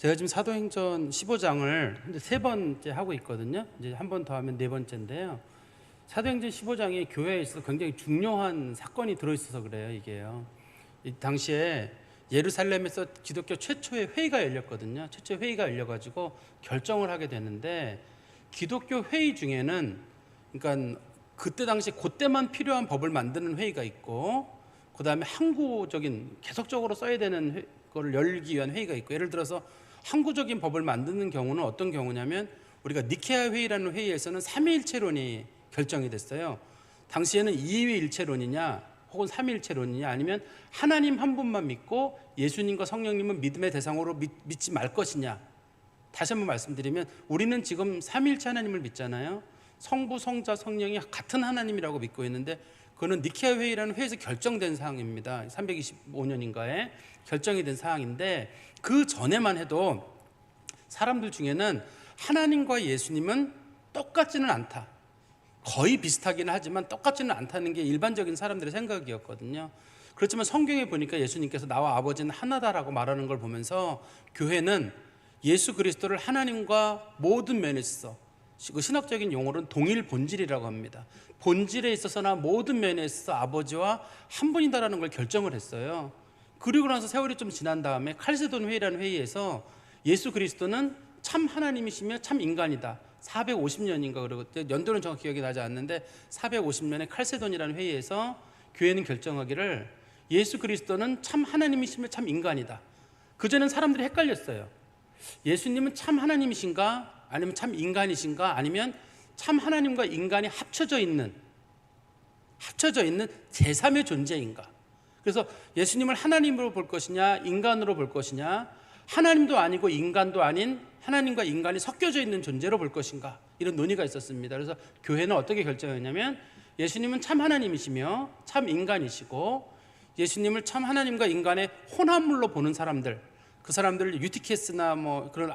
제가 지금 사도행전 15장을 현재 세 번째 하고 있거든요. 이제 한 번 더 하면 네 번째인데요. 사도행전 15장이 교회에 있어서 굉장히 중요한 사건이 들어있어서 그래요. 이게요. 이 당시에 예루살렘에서 기독교 최초의 회의가 열렸거든요. 최초의 회의가 열려가지고 결정을 하게 되는데, 기독교 회의 중에는 그러니까 그때 당시 그때만 필요한 법을 만드는 회의가 있고, 그 다음에 항구적인 계속적으로 써야 되는 거를 열기 위한 회의가 있고, 예를 들어서 항구적인 법을 만드는 경우는 어떤 경우냐면, 우리가 니케아 회의라는 회의에서는 삼위일체론이 결정이 됐어요. 당시에는 이위일체론이냐 혹은 삼위일체론이냐, 아니면 하나님 한 분만 믿고 예수님과 성령님은 믿음의 대상으로 믿지 말 것이냐. 다시 한번 말씀드리면, 우리는 지금 삼위일체 하나님을 믿잖아요. 성부, 성자, 성령이 같은 하나님이라고 믿고 있는데, 그거는 니케아 회의라는 회의에서 결정된 사항입니다. 325년인가에 결정이 된 사항인데, 그 전에만 해도 사람들 중에는 하나님과 예수님은 똑같지는 않다, 거의 비슷하기는 하지만 똑같지는 않다는 게 일반적인 사람들의 생각이었거든요. 그렇지만 성경에 보니까 예수님께서 나와 아버지는 하나다라고 말하는 걸 보면서, 교회는 예수 그리스도를 하나님과 모든 면에 있어, 그 신학적인 용어로는 동일 본질이라고 합니다. 본질에 있어서나 모든 면에 있어서 아버지와 한 분이다라는 걸 결정을 했어요. 그리고 나서 세월이 좀 지난 다음에 칼세돈 회의라는 회의에서 예수 그리스도는 참 하나님이시며 참 인간이다, 450년인가 그러고, 연도는 정확히 기억이 나지 않는데 450년에 칼세돈이라는 회의에서 교회는 결정하기를, 예수 그리스도는 참 하나님이시며 참 인간이다. 그전엔 사람들이 헷갈렸어요. 예수님은 참 하나님이신가, 아니면 참 인간이신가, 아니면 참 하나님과 인간이 합쳐져 있는 제3의 존재인가. 그래서 예수님을 하나님으로 볼 것이냐 인간으로 볼 것이냐, 하나님도 아니고 인간도 아닌 하나님과 인간이 섞여져 있는 존재로 볼 것인가, 이런 논의가 있었습니다. 그래서 교회는 어떻게 결정했냐면, 예수님은 참 하나님이시며 참 인간이시고, 예수님을 참 하나님과 인간의 혼합물로 보는 사람들, 그 사람들을 유티케스나 뭐 그런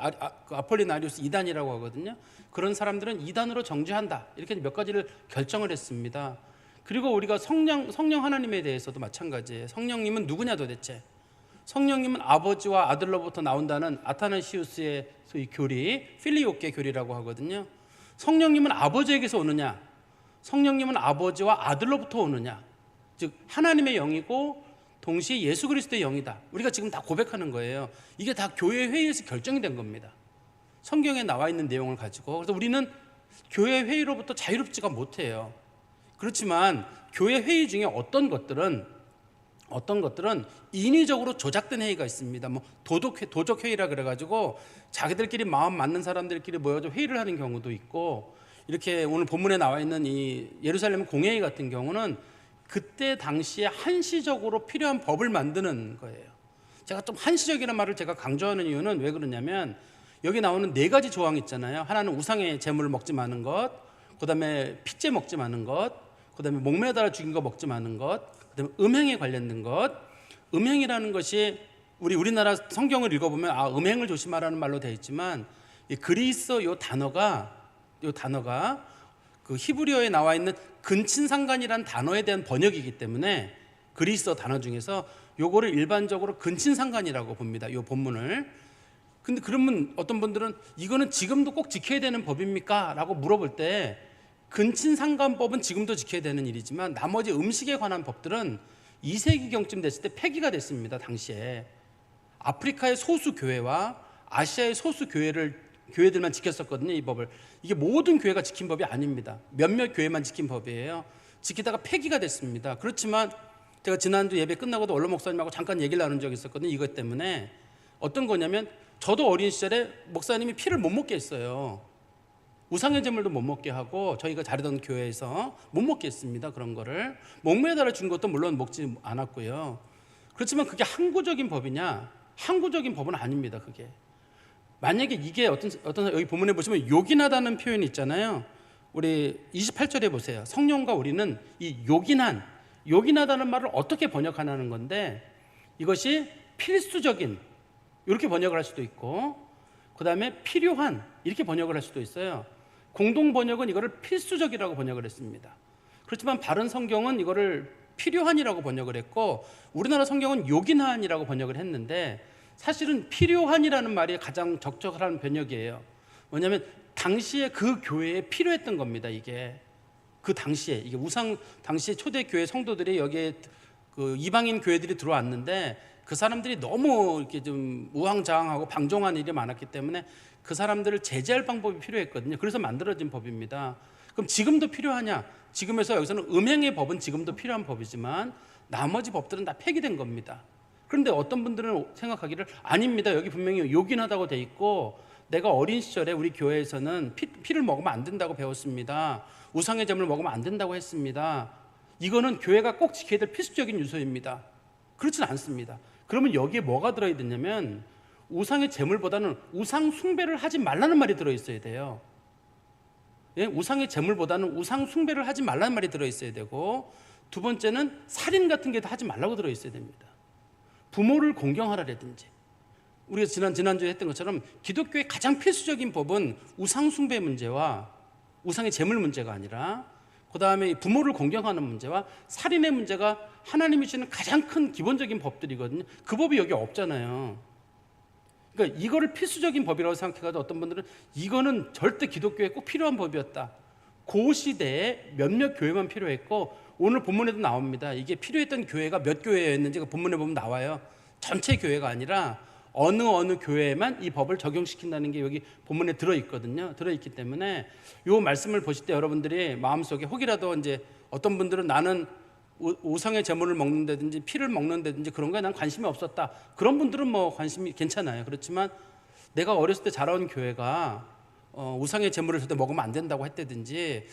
아폴리나리우스 이단이라고 하거든요. 그런 사람들은 이단으로 정죄한다, 이렇게 몇 가지를 결정을 했습니다. 그리고 우리가 성령 하나님에 대해서도 마찬가지예요. 성령님은 누구냐 도대체. 성령님은 아버지와 아들로부터 나온다는 아타나시우스의 소위 교리, 필리오케 교리라고 하거든요. 성령님은 아버지에게서 오느냐, 성령님은 아버지와 아들로부터 오느냐, 즉 하나님의 영이고 동시에 예수 그리스도의 영이다, 우리가 지금 다 고백하는 거예요. 이게 다 교회 회의에서 결정이 된 겁니다. 성경에 나와 있는 내용을 가지고. 그래서 우리는 교회 회의로부터 자유롭지가 못해요. 그렇지만 교회 회의 중에 어떤 것들은 인위적으로 조작된 회의가 있습니다. 뭐 도적 회의라 그래가지고 자기들끼리 마음 맞는 사람들끼리 모여서 회의를 하는 경우도 있고, 이렇게 오늘 본문에 나와 있는 이 예루살렘 공회의 같은 경우는 그때 당시에 한시적으로 필요한 법을 만드는 거예요. 제가 좀 한시적이라는 말을 제가 강조하는 이유는 왜 그러냐면, 여기 나오는 네 가지 조항 있잖아요. 하나는 우상의 제물을 먹지 마는 것, 그 다음에 핏째 먹지 마는 것, 그 다음에 목매달아 죽인 거 먹지 마는 것, 그 다음에 음행에 관련된 것. 음행이라는 것이 우리나라 성경을 읽어보면 음행을 조심하라는 말로 되어 있지만, 이 그리스 요 단어가 그 히브리어에 나와 있는 근친상간이라는 단어에 대한 번역이기 때문에, 그리스어 단어 중에서 요거를 일반적으로 근친상간이라고 봅니다, 요 본문을. 근데 그러면 어떤 분들은 이거는 지금도 꼭 지켜야 되는 법입니까? 라고 물어볼 때, 근친상간법은 지금도 지켜야 되는 일이지만 나머지 음식에 관한 법들은 2세기경쯤 됐을 때 폐기가 됐습니다. 당시에 아프리카의 소수 교회와 아시아의 소수 교회들만 지켰었거든요, 이 법을. 이게 모든 교회가 지킨 법이 아닙니다. 몇몇 교회만 지킨 법이에요. 지키다가 폐기가 됐습니다. 그렇지만 제가 지난주 예배 끝나고도 원로 목사님하고 잠깐 얘기를 나눈 적이 있었거든요. 이것 때문에 어떤 거냐면, 저도 어린 시절에 목사님이 피를 못 먹게 했어요. 우상의 제물도 못 먹게 하고, 저희가 자르던 교회에서 못 먹게 했습니다. 그런 거를 목매달아 준 것도 물론 먹지 않았고요. 그렇지만 그게 항구적인 법이냐? 항구적인 법은 아닙니다. 그게 만약에 이게 어떤 여기 본문에 보시면 요긴하다는 표현이 있잖아요. 우리 28절에 보세요. 성령과 우리는 이 요긴하다는 말을 어떻게 번역하는 건데, 이것이 필수적인, 이렇게 번역을 할 수도 있고, 그 다음에 필요한, 이렇게 번역을 할 수도 있어요. 공동 번역은 이거를 필수적이라고 번역을 했습니다. 그렇지만 바른 성경은 이거를 필요한이라고 번역을 했고, 우리나라 성경은 요긴한이라고 번역을 했는데, 사실은 필요한이라는 말이 가장 적절한 번역이에요. 뭐냐면 당시에 그 교회에 필요했던 겁니다. 이게 그 당시에 이게 우상 당시에 초대 교회 성도들이 여기에 그 이방인 교회들이 들어왔는데 그 사람들이 너무 이렇게 좀 우왕좌왕하고 방종한 일이 많았기 때문에 그 사람들을 제재할 방법이 필요했거든요. 그래서 만들어진 법입니다. 그럼 지금도 필요하냐? 지금에서 여기서는 음행의 법은 지금도 필요한 법이지만 나머지 법들은 다 폐기된 겁니다. 그런데 어떤 분들은 생각하기를 아닙니다. 여기 분명히 요긴하다고 돼 있고 내가 어린 시절에 우리 교회에서는 피를 먹으면 안 된다고 배웠습니다. 우상의 제물을 먹으면 안 된다고 했습니다. 이거는 교회가 꼭 지켜야 될 필수적인 요소입니다. 그렇지는 않습니다. 그러면 여기에 뭐가 들어있느냐면 우상의 제물보다는 우상 숭배를 하지 말라는 말이 들어있어야 돼요. 예? 우상의 제물보다는 우상 숭배를 하지 말라는 말이 들어있어야 되고, 두 번째는 살인 같은 게 하지 말라고 들어있어야 됩니다. 부모를 공경하라라든지, 우리가 지난주에 했던 것처럼 기독교의 가장 필수적인 법은 우상 숭배 문제와 우상의 제물 문제가 아니라 그 다음에 부모를 공경하는 문제와 살인의 문제가 하나님이 주시는 가장 큰 기본적인 법들이거든요. 그 법이 여기 없잖아요. 그러니까 이거를 필수적인 법이라고 생각해가지고 어떤 분들은 이거는 절대 기독교에 꼭 필요한 법이었다. 그 시대에 몇몇 교회만 필요했고, 오늘 본문에도 나옵니다. 이게 필요했던 교회가 몇 교회였는지가 본문에 보면 나와요. 전체 교회가 아니라 어느 교회에만 이 법을 적용시킨다는 게 여기 본문에 들어있거든요. 들어있기 때문에 이 말씀을 보실 때 여러분들이 마음속에 혹이라도 이제 어떤 분들은 나는 우상의 제물을 먹는다든지 피를 먹는다든지 그런 거에 난 관심이 없었다. 그런 분들은 뭐 관심이 괜찮아요. 그렇지만 내가 어렸을 때 자라온 교회가 우상의 제물을 절대 먹으면 안 된다고 했다든지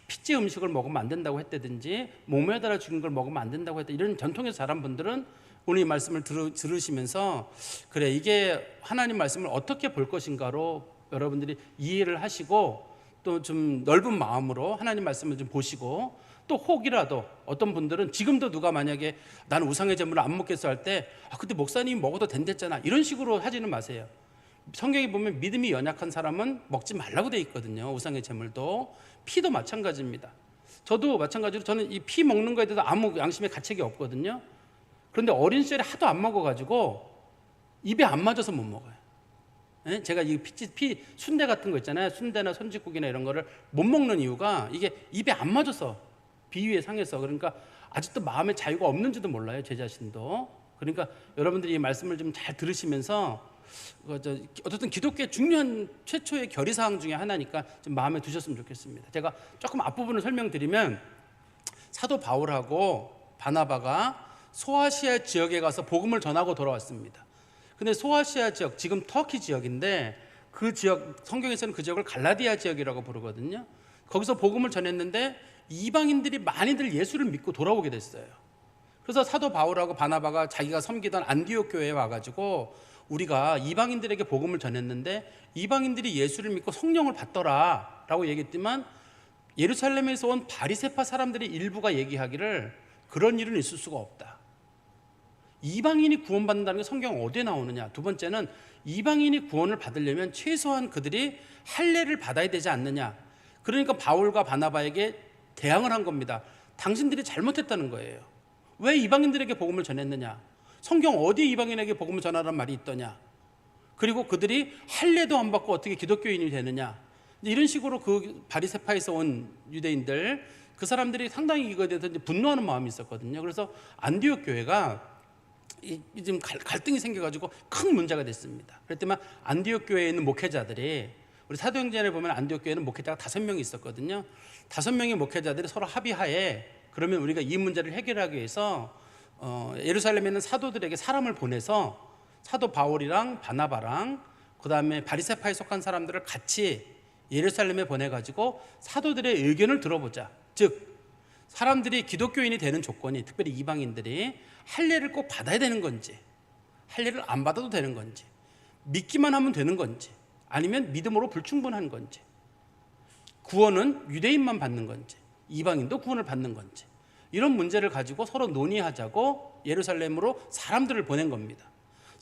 피째 음식을 먹으면 안 된다고 했다든지 목매달아 죽인 걸 먹으면 안 된다고 했다. 이런 전통에서 자란 분들은 오늘 이 말씀을 들으시면서 그래 이게 하나님 말씀을 어떻게 볼 것인가로 여러분들이 이해를 하시고 또 좀 넓은 마음으로 하나님 말씀을 좀 보시고, 또 혹이라도 어떤 분들은 지금도 누가 만약에 나는 우상의 제물을 안 먹겠어 할 때 그때 목사님이 먹어도 된댔잖아 이런 식으로 하지는 마세요. 성경에 보면 믿음이 연약한 사람은 먹지 말라고 돼 있거든요. 우상의 제물도 피도 마찬가지입니다. 저도 마찬가지로 저는 이 피 먹는 거에 대해서 아무 양심의 가책이 없거든요. 그런데 어린 시절에 하도 안 먹어가지고 입에 안 맞아서 못 먹어요. 예? 제가 이 순대 같은 거 있잖아요. 순대나 손짓국이나 이런 거를 못 먹는 이유가 이게 입에 안 맞아서, 비위에 상해서. 그러니까 아직도 마음의 자유가 없는지도 몰라요, 제 자신도. 그러니까 여러분들이 이 말씀을 좀 잘 들으시면서 어쨌든 기독교의 중요한 최초의 결의사항 중에 하나니까 좀 마음에 두셨으면 좋겠습니다. 제가 조금 앞부분을 설명드리면, 사도 바울하고 바나바가 소아시아 지역에 가서 복음을 전하고 돌아왔습니다. 근데 소아시아 지역, 지금 터키 지역인데 그 지역, 성경에서는 그 지역을 갈라디아 지역이라고 부르거든요. 거기서 복음을 전했는데 이방인들이 많이들 예수를 믿고 돌아오게 됐어요. 그래서 사도 바울하고 바나바가 자기가 섬기던 안디옥 교회에 와가지고 우리가 이방인들에게 복음을 전했는데 이방인들이 예수를 믿고 성령을 받더라 라고 얘기했지만, 예루살렘에서 온 바리새파 사람들의 일부가 얘기하기를 그런 일은 있을 수가 없다. 이방인이 구원받는다는 게 성경 어디에 나오느냐. 두 번째는 이방인이 구원을 받으려면 최소한 그들이 할례를 받아야 되지 않느냐. 그러니까 바울과 바나바에게 대항을 한 겁니다. 당신들이 잘못했다는 거예요. 왜 이방인들에게 복음을 전했느냐. 성경 어디에 이방인에게 복음을 전하라는 말이 있더냐. 그리고 그들이 할례도 안 받고 어떻게 기독교인이 되느냐. 이런 식으로 그 바리새파에서 온 유대인들, 그 사람들이 상당히 이거에 대해서 분노하는 마음이 있었거든요. 그래서 안디옥 교회가 지금 갈등이 생겨가지고 큰 문제가 됐습니다. 그랬더니 안디옥 교회에 있는 목회자들이, 우리 사도행전에 보면 안디옥 교회는 목회자가 5명이 있었거든요. 5명의 목회자들이 서로 합의하에 그러면 우리가 이 문제를 해결하기 위해서 예루살렘에 있는 사도들에게 사람을 보내서 사도 바울이랑 바나바랑 그 다음에 바리새파에 속한 사람들을 같이 예루살렘에 보내가지고 사도들의 의견을 들어보자. 즉 사람들이 기독교인이 되는 조건이, 특별히 이방인들이 할례를 꼭 받아야 되는 건지, 할례를 안 받아도 되는 건지, 믿기만 하면 되는 건지, 아니면 믿음으로 불충분한 건지, 구원은 유대인만 받는 건지, 이방인도 구원을 받는 건지, 이런 문제를 가지고 서로 논의하자고 예루살렘으로 사람들을 보낸 겁니다.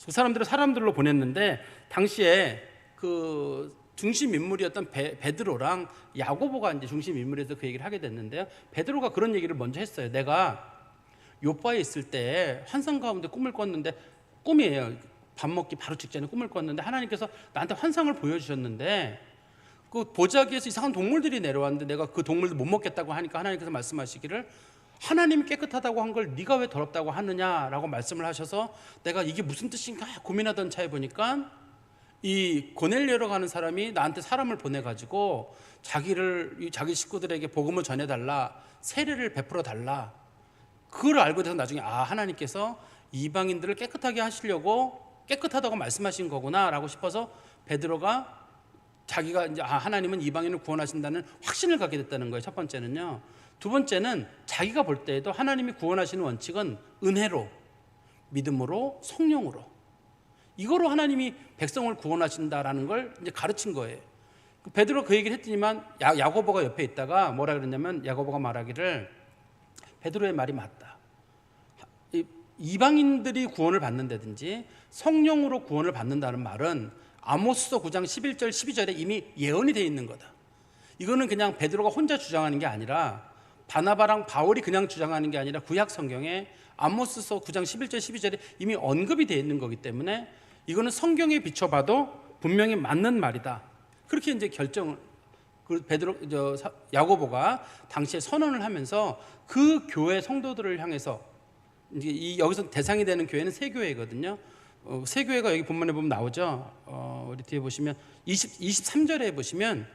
그 사람들로 보냈는데, 당시에 그 중심 인물이었던 베드로랑 야고보가 이제 중심 인물에서 그 얘기를 하게 됐는데요. 베드로가 그런 얘기를 먼저 했어요. 내가 요바에 있을 때 환상 가운데 꿈을 꿨는데, 꿈이에요. 밥 먹기 바로 직전에 꿈을 꿨는데 하나님께서 나한테 환상을 보여주셨는데 그 보자기에서 이상한 동물들이 내려왔는데 내가 그 동물들 못 먹겠다고 하니까 하나님께서 말씀하시기를 하나님이 깨끗하다고 한 걸 네가 왜 더럽다고 하느냐라고 말씀을 하셔서 내가 이게 무슨 뜻인가 고민하던 차에 보니까 이 고넬료라고 하는 사람이 나한테 사람을 보내가지고 자기 식구들에게 복음을 전해달라, 세례를 베풀어 달라. 그걸 알고 돼서 나중에 하나님께서 이방인들을 깨끗하게 하시려고 깨끗하다고 말씀하신 거구나라고 싶어서 베드로가 자기가 이제 하나님은 이방인을 구원하신다는 확신을 갖게 됐다는 거예요. 첫 번째는요. 두 번째는 자기가 볼 때에도 하나님이 구원하시는 원칙은 은혜로, 믿음으로, 성령으로, 이거로 하나님이 백성을 구원하신다라는 걸 이제 가르친 거예요. 베드로 그 얘기를 했더니만 야고보가 옆에 있다가 뭐라 그랬냐면 야고보가 말하기를 베드로의 말이 맞다. 이방인들이 구원을 받는다든지 성령으로 구원을 받는다는 말은 아모스서 9장 11절 12절에 이미 예언이 되어 있는 거다. 이거는 그냥 베드로가 혼자 주장하는 게 아니라 바나바랑 바울이 그냥 주장하는 게 아니라 구약 성경에 아모스서 9장 11절 12절에 이미 언급이 되어 있는 거기 때문에 이거는 성경에 비춰봐도 분명히 맞는 말이다. 그렇게 이제 결정을 야고보가 당시에 선언을 하면서 그 교회 성도들을 향해서 이제 여기서 대상이 되는 교회는 세 교회거든요. 세 교회가 여기 본문에 보면 나오죠. 우리 뒤에 보시면 23절에 보시면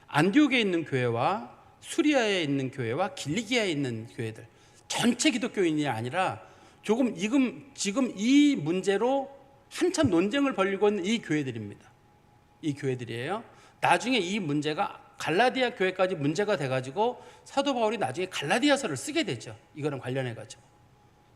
안디옥에 있는 교회와 수리아에 있는 교회와 길리기아에 있는 교회들 전체 기독교인이 아니라 지금 이 문제로 한참 논쟁을 벌이고 있는 이 교회들입니다. 이 교회들이에요. 나중에 이 문제가 갈라디아 교회까지 문제가 돼가지고 사도 바울이 나중에 갈라디아서를 쓰게 되죠. 이거랑 관련해가지고.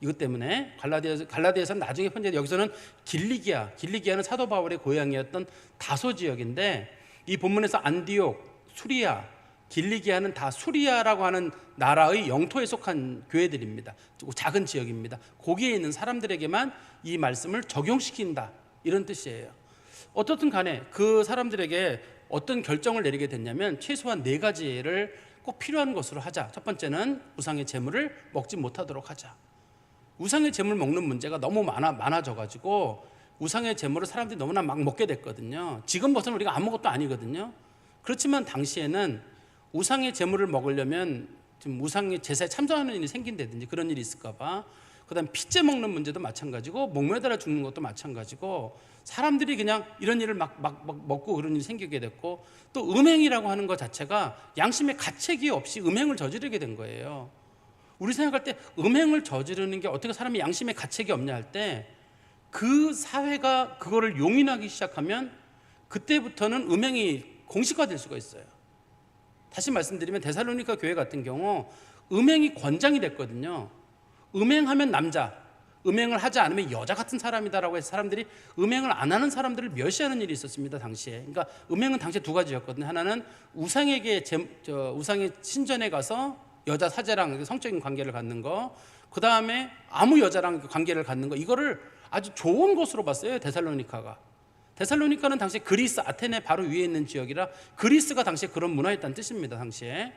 이것 때문에 갈라디아서는 나중에 여기서는 길리기아는 사도 바울의 고향이었던 다소 지역인데 이 본문에서 안디옥, 수리아, 길리기아는 다 수리아라고 하는 나라의 영토에 속한 교회들입니다. 작은 지역입니다. 거기에 있는 사람들에게만 이 말씀을 적용시킨다, 이런 뜻이에요. 어떻든 간에 그 사람들에게 어떤 결정을 내리게 됐냐면 최소한 네 가지를 꼭 필요한 것으로 하자. 첫 번째는 우상의 제물을 먹지 못하도록 하자. 우상의 제물 먹는 문제가 너무 많아져가지고 우상의 제물을 사람들이 너무나 막 먹게 됐거든요. 지금 벌써 우리가 아무것도 아니거든요. 그렇지만 당시에는 우상의 제물을 먹으려면 지금 우상의 제사에 참석하는 일이 생긴다든지 그런 일이 있을까봐, 그다음 피째 먹는 문제도 마찬가지고 목매달아 죽는 것도 마찬가지고 사람들이 그냥 이런 일을 막 먹고 그런 일이 생기게 됐고, 또 음행이라고 하는 것 자체가 양심의 가책이 없이 음행을 저지르게 된 거예요. 우리 생각할 때 음행을 저지르는 게 어떻게 사람이 양심의 가책이 없냐 할 때 그 사회가 그거를 용인하기 시작하면 그때부터는 음행이 공식화될 수가 있어요. 다시 말씀드리면 데살로니가 교회 같은 경우 음행이 권장이 됐거든요. 음행하면 남자, 음행을 하지 않으면 여자 같은 사람이다라고 해서 사람들이 음행을 안 하는 사람들을 멸시하는 일이 있었습니다, 당시에. 그러니까 음행은 당시에 두 가지였거든요. 하나는 우상의 신전에 가서 여자 사제랑 성적인 관계를 갖는 거, 그 다음에 아무 여자랑 관계를 갖는 거, 이거를 아주 좋은 것으로 봤어요, 데살로니카가. 데살로니카는 당시에 그리스, 아테네 바로 위에 있는 지역이라 그리스가 당시에 그런 문화였다는 뜻입니다, 당시에.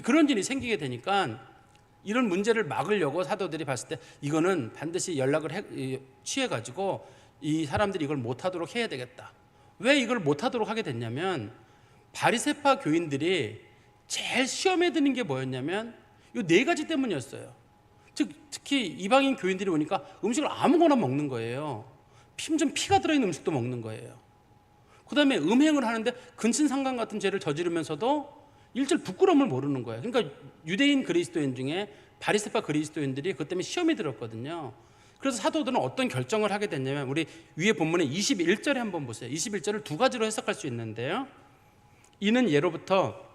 그런 일이 생기게 되니까 이런 문제를 막으려고 사도들이 봤을 때 이거는 반드시 연락을 취해가지고 이 사람들이 이걸 못하도록 해야 되겠다. 왜 이걸 못하도록 하게 됐냐면 바리새파 교인들이 제일 시험에 드는 게 뭐였냐면 이 네 가지 때문이었어요. 특히 이방인 교인들이 오니까 음식을 아무거나 먹는 거예요. 심지어 피가 들어있는 음식도 먹는 거예요. 그 다음에 음행을 하는데 근친상간 같은 죄를 저지르면서도 일절 부끄러움을 모르는 거예요. 그러니까 유대인 그리스도인 중에 바리새파 그리스도인들이 그것 때문에 시험이 들었거든요. 그래서 사도들은 어떤 결정을 하게 됐냐면 우리 위에 본문의 21절에 한번 보세요. 21절을 두 가지로 해석할 수 있는데요. 이는 예로부터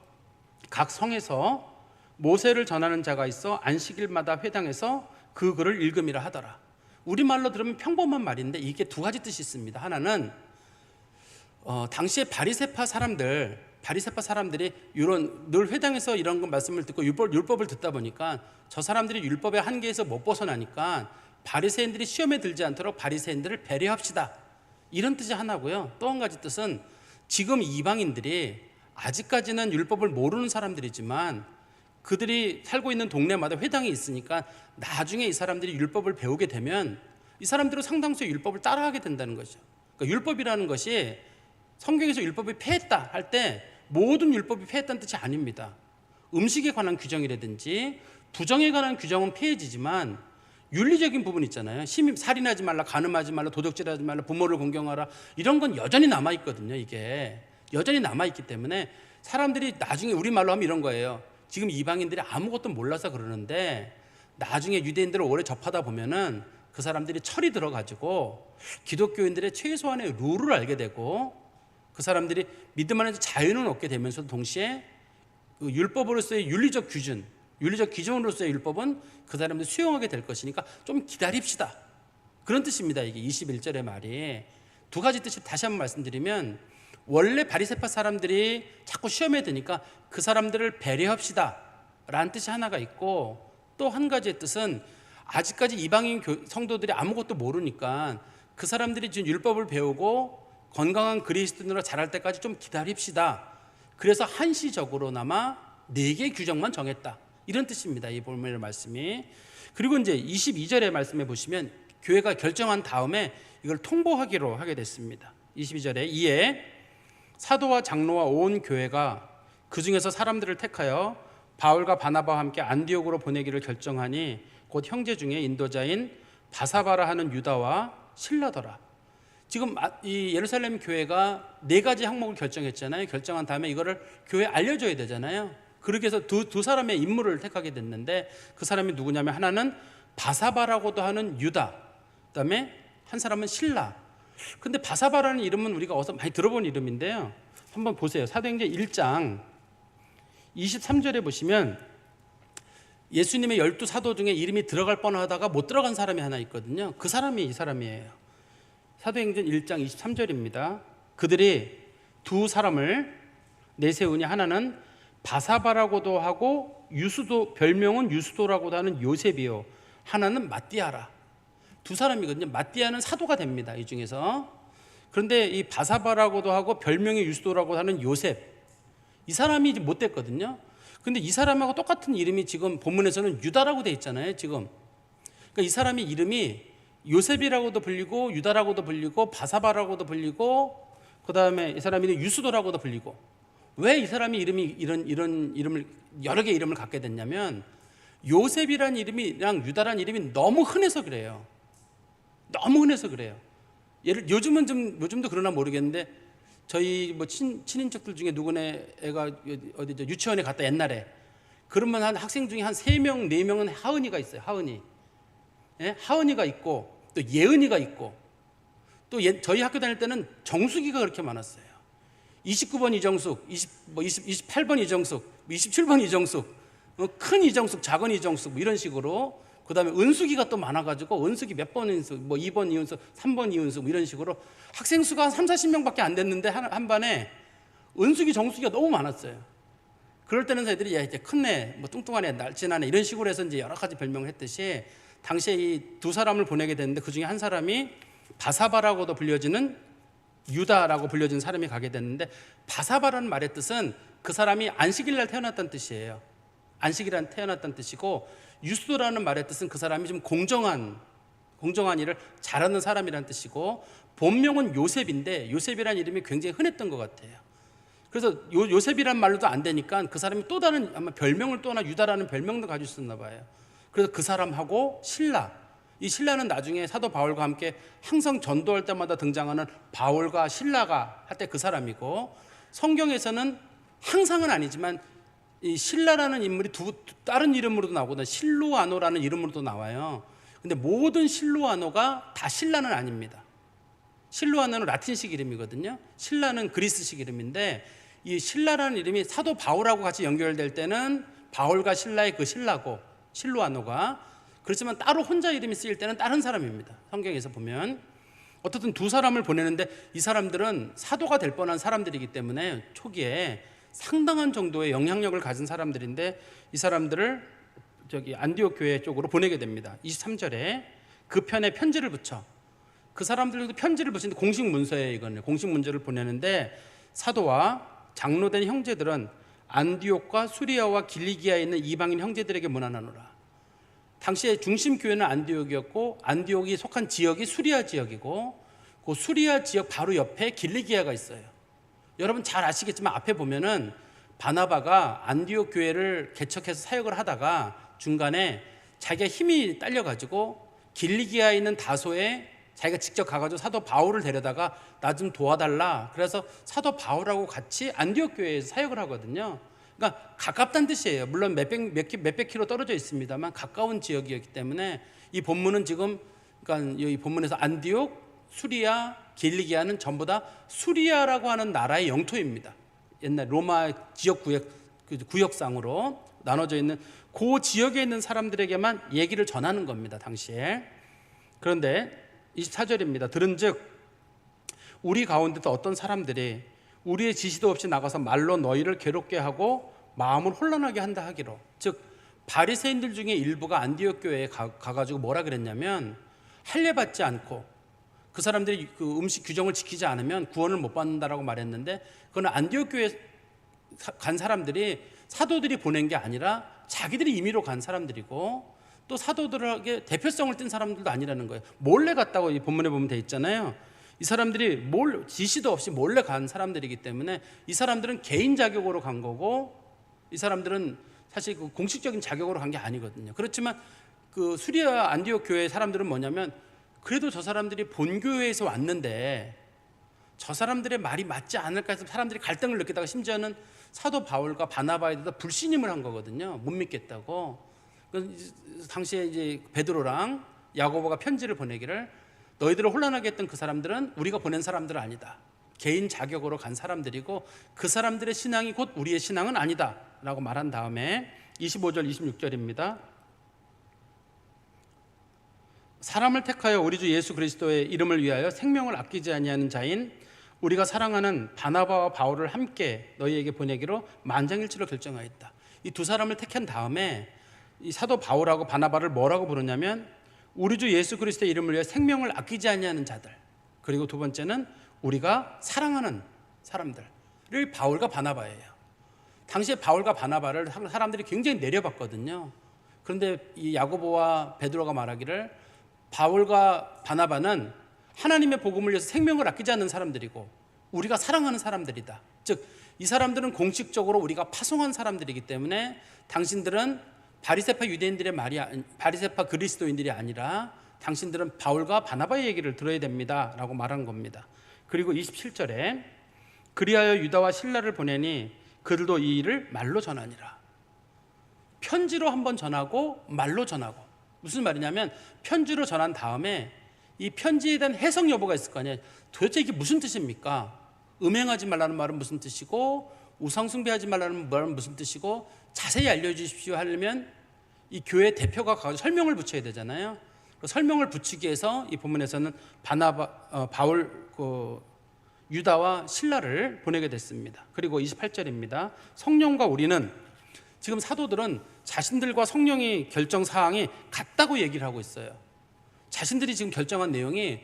각 성에서 모세를 전하는 자가 있어 안식일마다 회당에서 그 글을 읽음이라 하더라. 우리말로 들으면 평범한 말인데 이게 두 가지 뜻이 있습니다. 하나는 당시에 바리새파 사람들이 늘 회당에서 이런 말씀을 듣고 율법을 듣다 보니까 저 사람들이 율법의 한계에서 못 벗어나니까 바리새인들이 시험에 들지 않도록 바리새인들을 배려합시다, 이런 뜻이 하나고요. 또 한 가지 뜻은 지금 이방인들이 아직까지는 율법을 모르는 사람들이지만 그들이 살고 있는 동네마다 회당이 있으니까 나중에 이 사람들이 율법을 배우게 되면 이 사람들은 상당수의 율법을 따라하게 된다는 거죠. 그러니까 율법이라는 것이 성경에서 율법이 폐했다 할 때 모든 율법이 폐했다는 뜻이 아닙니다. 음식에 관한 규정이라든지 부정에 관한 규정은 폐해지지만 윤리적인 부분 있잖아요. 살인하지 말라, 간음하지 말라, 도적질하지 말라, 부모를 공경하라, 이런 건 여전히 남아있거든요. 이게 여전히 남아있기 때문에 사람들이 나중에 우리말로 하면 이런 거예요. 지금 이방인들이 아무것도 몰라서 그러는데 나중에 유대인들을 오래 접하다 보면은 그 사람들이 철이 들어가지고 기독교인들의 최소한의 룰을 알게 되고 그 사람들이 믿음 안에서 자유는 얻게 되면서 동시에 그 율법으로서의 윤리적 기준, 윤리적 기준으로서의 율법은 그 사람들이 수용하게 될 것이니까 좀 기다립시다. 그런 뜻입니다. 이게 21절의 말이. 두 가지 뜻을 다시 한번 말씀드리면, 원래 바리새파 사람들이 자꾸 시험에 드니까 그 사람들을 배려합시다 라는 뜻이 하나가 있고, 또 한 가지의 뜻은 아직까지 이방인 성도들이 아무것도 모르니까 그 사람들이 지금 율법을 배우고 건강한 그리스도인으로 자랄 때까지 좀 기다립시다. 그래서 한시적으로나마 4개의 규정만 정했다, 이런 뜻입니다. 이 본문의 말씀이. 그리고 이제 22절의 말씀에 보시면 교회가 결정한 다음에 이걸 통보하기로 하게 됐습니다. 22절에 이에 사도와 장로와 온 교회가 그 중에서 사람들을 택하여 바울과 바나바와 함께 안디옥으로 보내기를 결정하니 곧 형제 중에 인도자인 바사바라 하는 유다와 실라더라. 지금 이 예루살렘 교회가 4가지 항목을 결정했잖아요. 결정한 다음에 이거를 교회에 알려줘야 되잖아요. 그렇게 해서 두 사람의 인물을 택하게 됐는데, 그 사람이 누구냐면 하나는 바사바라고도 하는 유다, 그다음에 한 사람은 실라. 근데 바사바라는 이름은 우리가 어디서 많이 들어본 이름인데요. 한번 보세요. 사도행전 1장 23절에 보시면 예수님의 12사도 중에 이름이 들어갈 뻔하다가 못 들어간 사람이 하나 있거든요. 그 사람이 이 사람이에요. 사도행전 1장 23절입니다. 그들이 두 사람을 내세우니 하나는 바사바라고도 하고 유수도, 별명은 유수도라고도 하는 요셉이요, 하나는 마띠아라. 두 사람이거든요. 마띠아는 사도가 됩니다, 이 중에서. 그런데 이 바사바라고도 하고 별명이 유수도라고 하는 요셉, 이 사람이 못 됐거든요. 근데 이 사람하고 똑같은 이름이 지금 본문에서는 유다라고 돼 있잖아요, 지금. 그러니까 이 사람이 이름이 요셉이라고도 불리고 유다라고도 불리고 바사바라고도 불리고 그 다음에 이 사람이 유수도라고도 불리고. 왜 이 사람이 이런 이름을, 여러 개의 이름을 갖게 됐냐면 요셉이라는 이름이랑 유다라는 이름이 너무 흔해서 그래요. 너무 흔해서 그래요. 요즘도 그러나 모르겠는데 저희 뭐 친인척들 중에 누구네 애가 어디죠, 유치원에 갔다 옛날에, 그러면 한 학생 중에 한 3명 4명은 하은이가 있어요. 하은이. 예? 하은이가 있고 또 예은이가 있고, 또 저희 학교 다닐 때는 정숙이가 그렇게 많았어요. 29번 이정숙, 28번 이정숙, 27번 이정숙, 큰 이정숙, 작은 이정숙, 뭐 이런 식으로. 그 다음에 은숙이가 또 많아가지고 은숙이 몇 번 은숙, 뭐 2번 이은숙, 3번 이은숙, 뭐 이런 식으로 학생 수가 한 30-40명밖에 안 됐는데 한 반에 은숙이, 정숙이가 너무 많았어요. 그럴 때는 애들이 야, 이제 큰애, 뭐 뚱뚱한 애, 날씬한 애, 이런 식으로 해서 이제 여러 가지 별명을 했듯이 당시에 이 두 사람을 보내게 됐는데 그 중에 한 사람이 바사바라고도 불려지는 유다라고 불려진 사람이 가게 됐는데, 바사바라는 말의 뜻은 그 사람이 안식일 날 태어났다는 뜻이에요. 안식일날 태어났다는 뜻이고, 유수도라는 말의 뜻은 그 사람이 좀 공정한 일을 잘하는 사람이라는 뜻이고, 본명은 요셉인데 요셉이라는 이름이 굉장히 흔했던 것 같아요. 그래서 요셉이란 말로도 안 되니까 그 사람이 또 다른 아마 별명을 또 하나 유다라는 별명도 가지고 있었나 봐요. 그래서 그 사람하고 신라, 이 신라는 나중에 사도 바울과 함께 항상 전도할 때마다 등장하는 바울과 신라가 할 때 그 사람이고, 성경에서는 항상은 아니지만 이 신라라는 인물이 다른 이름으로도 나오거든요. 실루아노라는 이름으로도 나와요. 근데 모든 실루아노가 다 신라는 아닙니다. 실루아노는 라틴식 이름이거든요. 신라는 그리스식 이름인데, 이 신라라는 이름이 사도 바울하고 같이 연결될 때는 바울과 신라의 그 신라고, 실루아노가. 그렇지만 따로 혼자 이름이 쓰일 때는 다른 사람입니다. 성경에서 보면. 어쨌든 두 사람을 보내는데 이 사람들은 사도가 될 뻔한 사람들이기 때문에 초기에 상당한 정도의 영향력을 가진 사람들인데, 이 사람들을 안디옥 교회 쪽으로 보내게 됩니다. 23절에 그 편에 편지를 붙여, 그 사람들도 편지를 붙이는데 공식 문서예요. 이거는 공식 문서를 보내는데, 사도와 장로된 형제들은 안디옥과 수리아와 길리기아에 있는 이방인 형제들에게 문안하노라. 당시에 중심 교회는 안디옥이었고 안디옥이 속한 지역이 수리아 지역이고 그 수리아 지역 바로 옆에 길리기아가 있어요. 여러분 잘 아시겠지만 앞에 보면은 바나바가 안디옥 교회를 개척해서 사역을 하다가 중간에 자기가 힘이 딸려가지고 길리기아에 있는 다소에 자기가 직접 가가지고 사도 바울을 데려다가 나 좀 도와달라. 그래서 사도 바울하고 같이 안디옥 교회에서 사역을 하거든요. 그러니까 가깝다는 뜻이에요. 물론 몇백 킬로 떨어져 있습니다만 가까운 지역이었기 때문에 이 본문은 지금 그러니까 이 본문에서 안디옥, 수리아, 길리기아는 전부 다 수리아라고 하는 나라의 영토입니다. 옛날 로마 지역 구역상으로 나눠져 있는 그 지역에 있는 사람들에게만 얘기를 전하는 겁니다. 당시에. 그런데 24절입니다. 들은즉 우리 가운데도 어떤 사람들이 우리의 지시도 없이 나가서 말로 너희를 괴롭게 하고 마음을 혼란하게 한다 하기로. 즉 바리새인들 중에 일부가 안디옥 교회에 가가지고 뭐라 그랬냐면 할례 받지 않고 그 사람들이 그 음식 규정을 지키지 않으면 구원을 못 받는다라고 말했는데 그건 안디옥 교회에 간 사람들이 사도들이 보낸 게 아니라 자기들이 임의로 간 사람들이고 또 사도들에게 대표성을 띈 사람들도 아니라는 거예요. 몰래 갔다고 이 본문에 보면 돼 있잖아요. 이 사람들이 지시도 없이 몰래 간 사람들이기 때문에 이 사람들은 개인 자격으로 간 거고 이 사람들은 사실 그 공식적인 자격으로 간 게 아니거든요. 그렇지만 그 수리아 안디옥 교회 사람들은 뭐냐면 그래도 저 사람들이 본교회에서 왔는데 저 사람들의 말이 맞지 않을까 해서 사람들이 갈등을 느끼다가 심지어는 사도 바울과 바나바에 대해서 불신임을 한 거거든요. 못 믿겠다고. 당시에 이제 베드로랑 야고보가 편지를 보내기를 너희들을 혼란하게 했던 그 사람들은 우리가 보낸 사람들은 아니다. 개인 자격으로 간 사람들이고 그 사람들의 신앙이 곧 우리의 신앙은 아니다 라고 말한 다음에 25절 26절입니다. 사람을 택하여 우리 주 예수 그리스도의 이름을 위하여 생명을 아끼지 아니하는 자인 우리가 사랑하는 바나바와 바울을 함께 너희에게 보내기로 만장일치로 결정하였다. 이 두 사람을 택한 다음에 이 사도 바울하고 바나바를 뭐라고 부르냐면 우리 주 예수 그리스도의 이름을 위해 생명을 아끼지 아니하는 자들, 그리고 두 번째는 우리가 사랑하는 사람들을 바울과 바나바예요. 당시에 바울과 바나바를 사람들이 굉장히 내려봤거든요. 그런데 이 야고보와 베드로가 말하기를 바울과 바나바는 하나님의 복음을 위해서 생명을 아끼지 않는 사람들이고 우리가 사랑하는 사람들이다. 즉 이 사람들은 공식적으로 우리가 파송한 사람들이기 때문에 당신들은 바리새파 유대인들의 말이 바리새파 그리스도인들이 아니라 당신들은 바울과 바나바의 얘기를 들어야 됩니다 라고 말한 겁니다. 그리고 27절에 그리하여 유다와 실라를 보내니 그들도 이 일을 말로 전하니라. 편지로 한번 전하고 말로 전하고. 무슨 말이냐면 편지로 전한 다음에 이 편지에 대한 해석 여부가 있을 거 아니에요. 도대체 이게 무슨 뜻입니까? 음행하지 말라는 말은 무슨 뜻이고 우상 숭배하지 말라는 말은 무슨 뜻이고 자세히 알려주십시오 하려면 이 교회 대표가 가서 설명을 붙여야 되잖아요. 설명을 붙이기 위해서 이 본문에서는 바울 유다와 실라를 보내게 됐습니다. 그리고 28절입니다. 성령과 우리는, 지금 사도들은 자신들과 성령이 결정 사항이 같다고 얘기를 하고 있어요. 자신들이 지금 결정한 내용이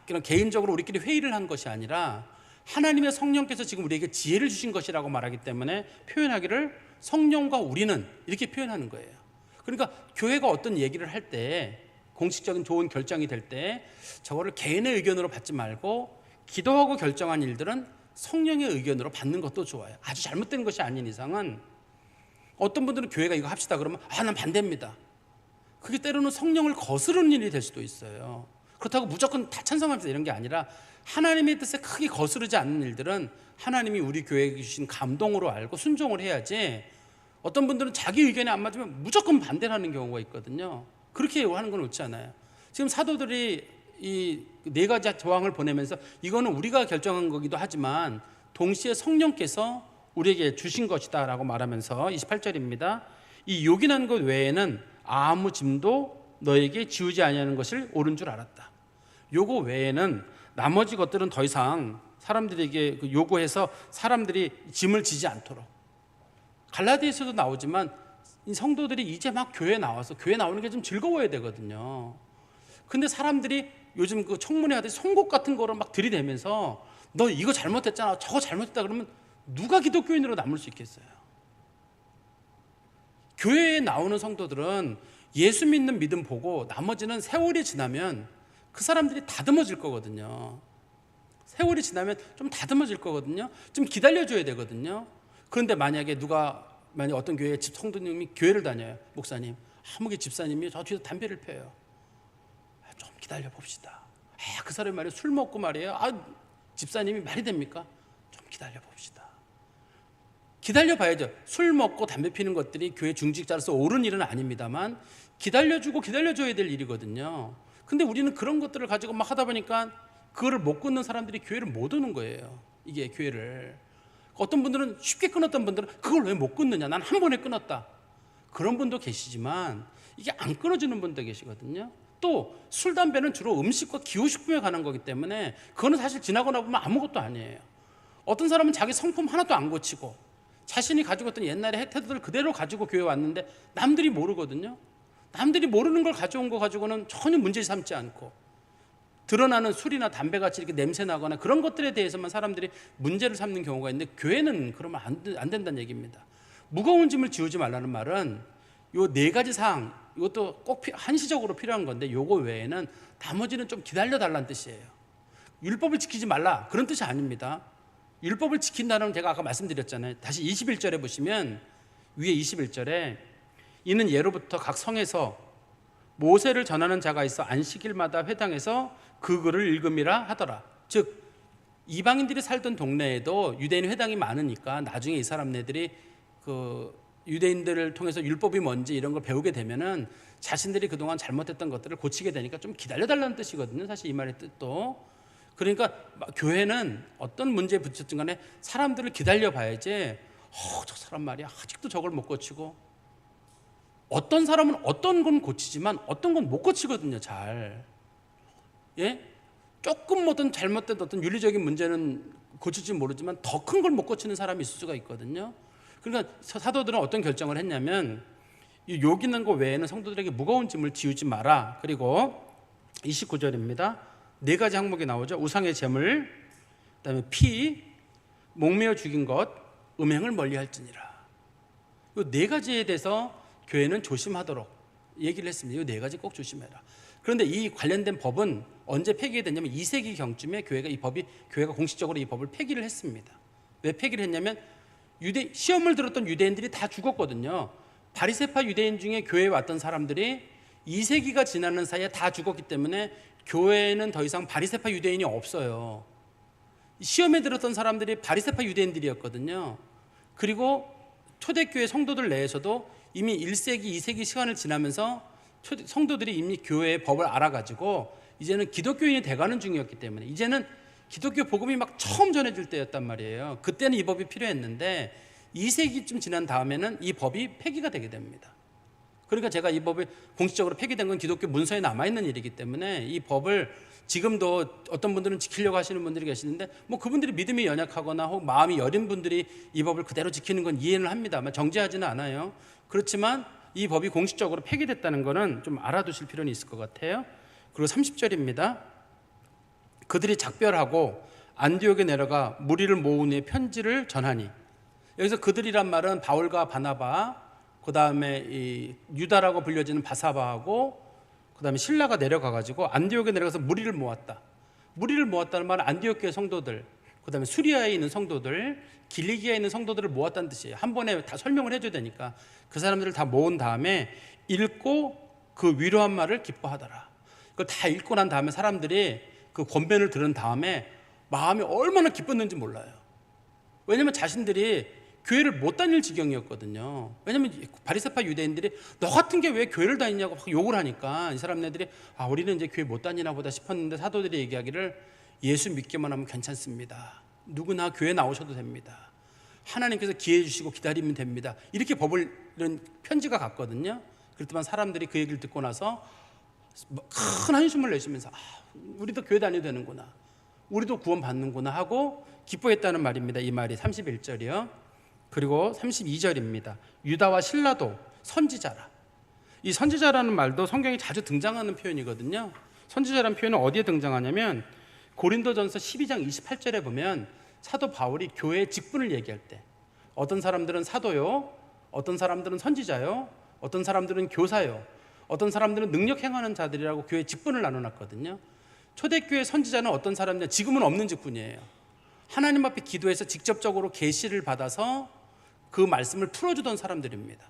그냥 개인적으로 우리끼리 회의를 한 것이 아니라 하나님의 성령께서 지금 우리에게 지혜를 주신 것이라고 말하기 때문에 표현하기를 성령과 우리는 이렇게 표현하는 거예요. 그러니까 교회가 어떤 얘기를 할 때 공식적인 좋은 결정이 될 때 저거를 개인의 의견으로 받지 말고 기도하고 결정한 일들은 성령의 의견으로 받는 것도 좋아요. 아주 잘못된 것이 아닌 이상은 어떤 분들은 교회가 이거 합시다 그러면 난 반대입니다. 그게 때로는 성령을 거스르는 일이 될 수도 있어요. 그렇다고 무조건 다 찬성합니다 이런 게 아니라 하나님의 뜻에 크게 거스르지 않는 일들은 하나님이 우리 교회에 주신 감동으로 알고 순종을 해야지, 어떤 분들은 자기 의견에 안 맞으면 무조건 반대를 하는 경우가 있거든요. 그렇게 하는 건 옳지 않아요. 지금 사도들이 이 네 가지 조항을 보내면서 이거는 우리가 결정한 거기도 하지만 동시에 성령께서 우리에게 주신 것이다 라고 말하면서 28절입니다. 이 요긴한 것 외에는 아무 짐도 너에게 지우지 아니하는 것을 옳은 줄 알았다. 요거 외에는 나머지 것들은 더 이상 사람들에게 요구해서 사람들이 짐을 지지 않도록. 갈라디아서도 나오지만 이 성도들이 이제 막 교회에 나와서 교회 나오는 게 좀 즐거워야 되거든요. 근데 사람들이 요즘 그 청문회 하듯이 송곳 같은 거를 막 들이대면서 너 이거 잘못했잖아 저거 잘못했다 그러면 누가 기독교인으로 남을 수 있겠어요? 교회에 나오는 성도들은 예수 믿는 믿음 보고 나머지는 세월이 지나면 그 사람들이 다듬어질 거거든요. 세월이 지나면 좀 다듬어질 거거든요. 좀 기다려줘야 되거든요. 그런데 만약에 만약 어떤 교회 집 성도님이 교회를 다녀요. 목사님, 아무개 집사님이 저 뒤에서 담배를 펴요. 좀 기다려 봅시다. 그 사람이 말이에요. 술 먹고 말이에요. 집사님이 말이 됩니까? 좀 기다려 봅시다. 기다려 봐야죠. 술 먹고 담배 피는 것들이 교회 중직자로서 옳은 일은 아닙니다만 기다려주고 기다려줘야 될 일이거든요. 근데 우리는 그런 것들을 가지고 막 하다 보니까 그거를 못 끊는 사람들이 교회를 못 오는 거예요. 이게 교회를. 어떤 분들은 쉽게 끊었던 분들은 그걸 왜 못 끊느냐, 난 한 번에 끊었다, 그런 분도 계시지만 이게 안 끊어지는 분도 계시거든요. 또 술, 담배는 주로 음식과 기호식품에 관한 거기 때문에 그거는 사실 지나고 나보면 아무것도 아니에요. 어떤 사람은 자기 성품 하나도 안 고치고 자신이 가지고 있던 옛날의 태도를 그대로 가지고 교회 왔는데 남들이 모르거든요. 남들이 모르는 걸 가져온 거 가지고는 전혀 문제 삼지 않고 드러나는 술이나 담배같이 이렇게 냄새 나거나 그런 것들에 대해서만 사람들이 문제를 삼는 경우가 있는데 교회는 그러면 안 된다는 얘기입니다. 무거운 짐을 지우지 말라는 말은 요 4가지 사항, 이것도 꼭 한시적으로 필요한 건데 요거 외에는 나머지는 좀 기다려달라는 뜻이에요. 율법을 지키지 말라, 그런 뜻이 아닙니다. 율법을 지킨다는 제가 아까 말씀드렸잖아요. 다시 21절에 보시면 위에 21절에 이는 예로부터 각 성에서 모세를 전하는 자가 있어 안식일마다 회당에서 그 글을 읽음이라 하더라. 즉 이방인들이 살던 동네에도 유대인 회당이 많으니까 나중에 이 사람네들이 그 유대인들을 통해서 율법이 뭔지 이런 걸 배우게 되면은 자신들이 그동안 잘못했던 것들을 고치게 되니까 좀 기다려달라는 뜻이거든요. 사실 이 말의 뜻도. 그러니까 교회는 어떤 문제에 부딪혔든 간에 사람들을 기다려봐야지 저 사람 말이야 아직도 저걸 못 고치고, 어떤 사람은 어떤 건 고치지만 어떤 건 못 고치거든요. 잘. 예? 조금 어떤 잘못된 어떤 윤리적인 문제는 고칠지 모르지만 더 큰 걸 못 고치는 사람이 있을 수가 있거든요. 그러니까 사도들은 어떤 결정을 했냐면 이 욕있는 거 외에는 성도들에게 무거운 짐을 지우지 마라. 그리고 29절입니다. 4가지 항목이 나오죠. 우상의 제물, 그다음에 피, 목매어 죽인 것, 음행을 멀리할지니라. 이 4가지에 대해서 교회는 조심하도록 얘기를 했습니다. 이 4가지 꼭 조심해라. 그런데 이 관련된 법은 언제 폐기됐냐면 2세기 경쯤에 교회가 공식적으로 이 법을 폐기를 했습니다. 왜 폐기를 했냐면 시험을 들었던 유대인들이 다 죽었거든요. 바리새파 유대인 중에 교회에 왔던 사람들이 2세기가 지나는 사이에 다 죽었기 때문에 교회에는 더 이상 바리새파 유대인이 없어요. 시험에 들었던 사람들이 바리새파 유대인들이었거든요. 그리고 초대교회 성도들 내에서도 이미 1세기, 2세기 시간을 지나면서 성도들이 이미 교회의 법을 알아가지고 이제는 기독교인이 돼가는 중이었기 때문에 이제는 기독교 복음이 막 처음 전해질 때였단 말이에요. 그때는 이 법이 필요했는데 2세기쯤 지난 다음에는 이 법이 폐기가 되게 됩니다. 그러니까 제가 이 법이 공식적으로 폐기된 건 기독교 문서에 남아있는 일이기 때문에 이 법을 지금도 어떤 분들은 지키려고 하시는 분들이 계시는데 뭐 그분들이 믿음이 연약하거나 혹 마음이 여린 분들이 이 법을 그대로 지키는 건 이해는 합니다만 정죄하지는 않아요. 그렇지만 이 법이 공식적으로 폐기됐다는 것은 좀 알아두실 필요는 있을 것 같아요. 그리고 30절입니다. 그들이 작별하고 안디옥에 내려가 무리를 모은 후에 편지를 전하니, 여기서 그들이란 말은 바울과 바나바, 그 다음에 이 유다라고 불려지는 바사바하고 그 다음에 신라가 내려가가지고 안디옥에 내려가서 무리를 모았다. 무리를 모았다는 말은 안디옥 교회 성도들, 그 다음에 수리아에 있는 성도들, 길리기아에 있는 성도들을 모았다는 뜻이에요. 한 번에 다 설명을 해줘야 되니까 그 사람들을 다 모은 다음에 읽고 그 위로한 말을 기뻐하더라. 그걸 다 읽고 난 다음에 사람들이 그 권면을 들은 다음에 마음이 얼마나 기뻤는지 몰라요. 왜냐하면 자신들이 교회를 못 다닐 지경이었거든요. 왜냐하면 바리새파 유대인들이 너 같은 게 왜 교회를 다니냐고 막 욕을 하니까 이 사람들이 우리는 이제 교회 못 다니나 보다 싶었는데 사도들이 얘기하기를 예수 믿기만 하면 괜찮습니다. 누구나 교회 나오셔도 됩니다. 하나님께서 기회 주시고 기다리면 됩니다. 이렇게 법을 이런 편지가 갔거든요. 그렇지만 사람들이 그 얘기를 듣고 나서 큰 한숨을 내쉬면서 우리도 교회 다녀도 되는구나, 우리도 구원 받는구나 하고 기뻐했다는 말입니다. 이 말이 31절이요. 그리고 32절입니다. 유다와 신라도 선지자라. 이 선지자라는 말도 성경에 자주 등장하는 표현이거든요. 선지자라는 표현은 어디에 등장하냐면 고린도전서 12장 28절에 보면 사도 바울이 교회의 직분을 얘기할 때 어떤 사람들은 사도요, 어떤 사람들은 선지자요, 어떤 사람들은 교사요, 어떤 사람들은 능력 행하는 자들이라고 교회 직분을 나눠놨거든요. 초대교회 선지자는 어떤 사람들, 지금은 없는 직분이에요. 하나님 앞에 기도해서 직접적으로 계시를 받아서 그 말씀을 풀어주던 사람들입니다.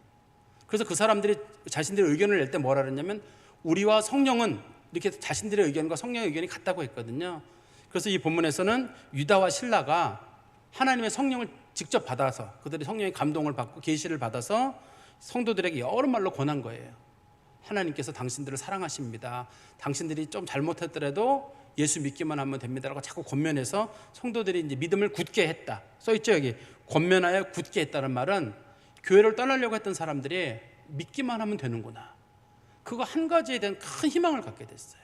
그래서 그 사람들이 자신들의 의견을 낼 때 뭐라 그랬냐면 우리와 성령은 이렇게 자신들의 의견과 성령의 의견이 같다고 했거든요. 그래서 이 본문에서는 유다와 실라가 하나님의 성령을 직접 받아서 그들이 성령의 감동을 받고 계시를 받아서 성도들에게 여러 말로 권한 거예요. 하나님께서 당신들을 사랑하십니다. 당신들이 좀 잘못했더라도 예수 믿기만 하면 됩니다라고 자꾸 권면해서 성도들이 이제 믿음을 굳게 했다. 써 있죠 여기. 권면하여 굳게 했다는 말은 교회를 떠나려고 했던 사람들이 믿기만 하면 되는구나. 그거 한 가지에 대한 큰 희망을 갖게 됐어요.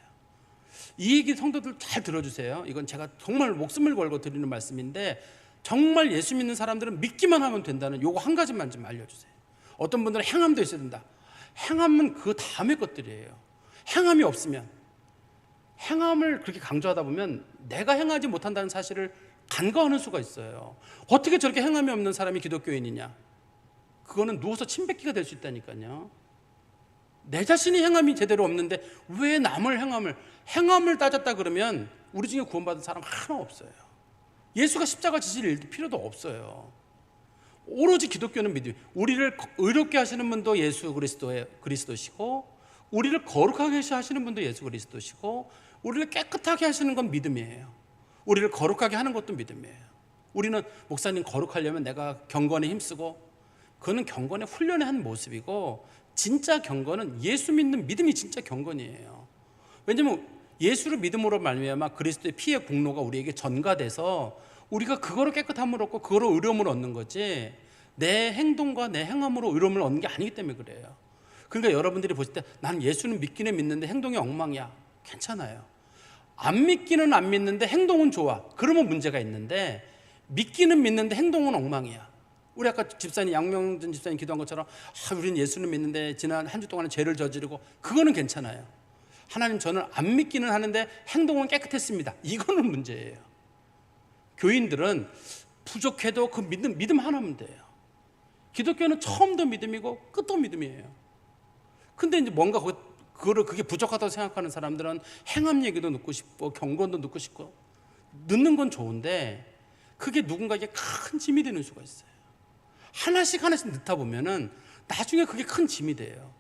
이 얘기 성도들 잘 들어주세요. 이건 제가 정말 목숨을 걸고 드리는 말씀인데 정말 예수 믿는 사람들은 믿기만 하면 된다는 요거 한 가지만 좀 알려주세요. 어떤 분들은 행함도 있어야 된다. 행함은 그 다음의 것들이에요. 행함이 없으면, 행함을 그렇게 강조하다 보면 내가 행하지 못한다는 사실을 간과하는 수가 있어요. 어떻게 저렇게 행함이 없는 사람이 기독교인이냐? 그거는 누워서 침 뱉기가 될 수 있다니까요. 내 자신이 행함이 제대로 없는데 왜 남을 행함을 따졌다 그러면 우리 중에 구원받은 사람 하나 없어요. 예수가 십자가 지실 일도 필요도 없어요. 오로지 기독교는 믿음. 우리를 의롭게 하시는 분도 예수 그리스도시고, 우리를 거룩하게 하시는 분도 예수 그리스도시고, 우리를 깨끗하게 하시는 건 믿음이에요. 우리를 거룩하게 하는 것도 믿음이에요. 우리는 목사님 거룩하려면 내가 경건에 힘쓰고, 그거는 경건의 훈련의 한 모습이고, 진짜 경건은 예수 믿는 믿음이 진짜 경건이에요. 왜냐하면 예수를 믿음으로 말미암아 그리스도의 피의 공로가 우리에게 전가돼서 우리가 그거로 깨끗함을 얻고 그거로 의로움을 얻는 거지, 내 행동과 내 행함으로 의로움을 얻는 게 아니기 때문에 그래요. 그러니까 여러분들이 보실 때 나는 예수는 믿기는 믿는데 행동이 엉망이야. 괜찮아요. 안 믿기는 안 믿는데 행동은 좋아. 그러면 문제가 있는데 믿기는 믿는데 행동은 엉망이야. 우리 아까 집사님, 양명준 집사님 기도한 것처럼 우리는 예수는 믿는데 지난 한 주 동안은 죄를 저지르고, 그거는 괜찮아요. 하나님 저는 안 믿기는 하는데 행동은 깨끗했습니다. 이거는 문제예요. 교인들은 부족해도 그 믿음 하나면 돼요. 기독교는 처음도 믿음이고 끝도 믿음이에요. 근데 이제 뭔가 그게 부족하다고 생각하는 사람들은 행함 얘기도 듣고 싶고 경건도 듣고 싶고, 듣는 건 좋은데 그게 누군가에게 큰 짐이 되는 수가 있어요. 하나씩 넣다 보면은 나중에 그게 큰 짐이 돼요.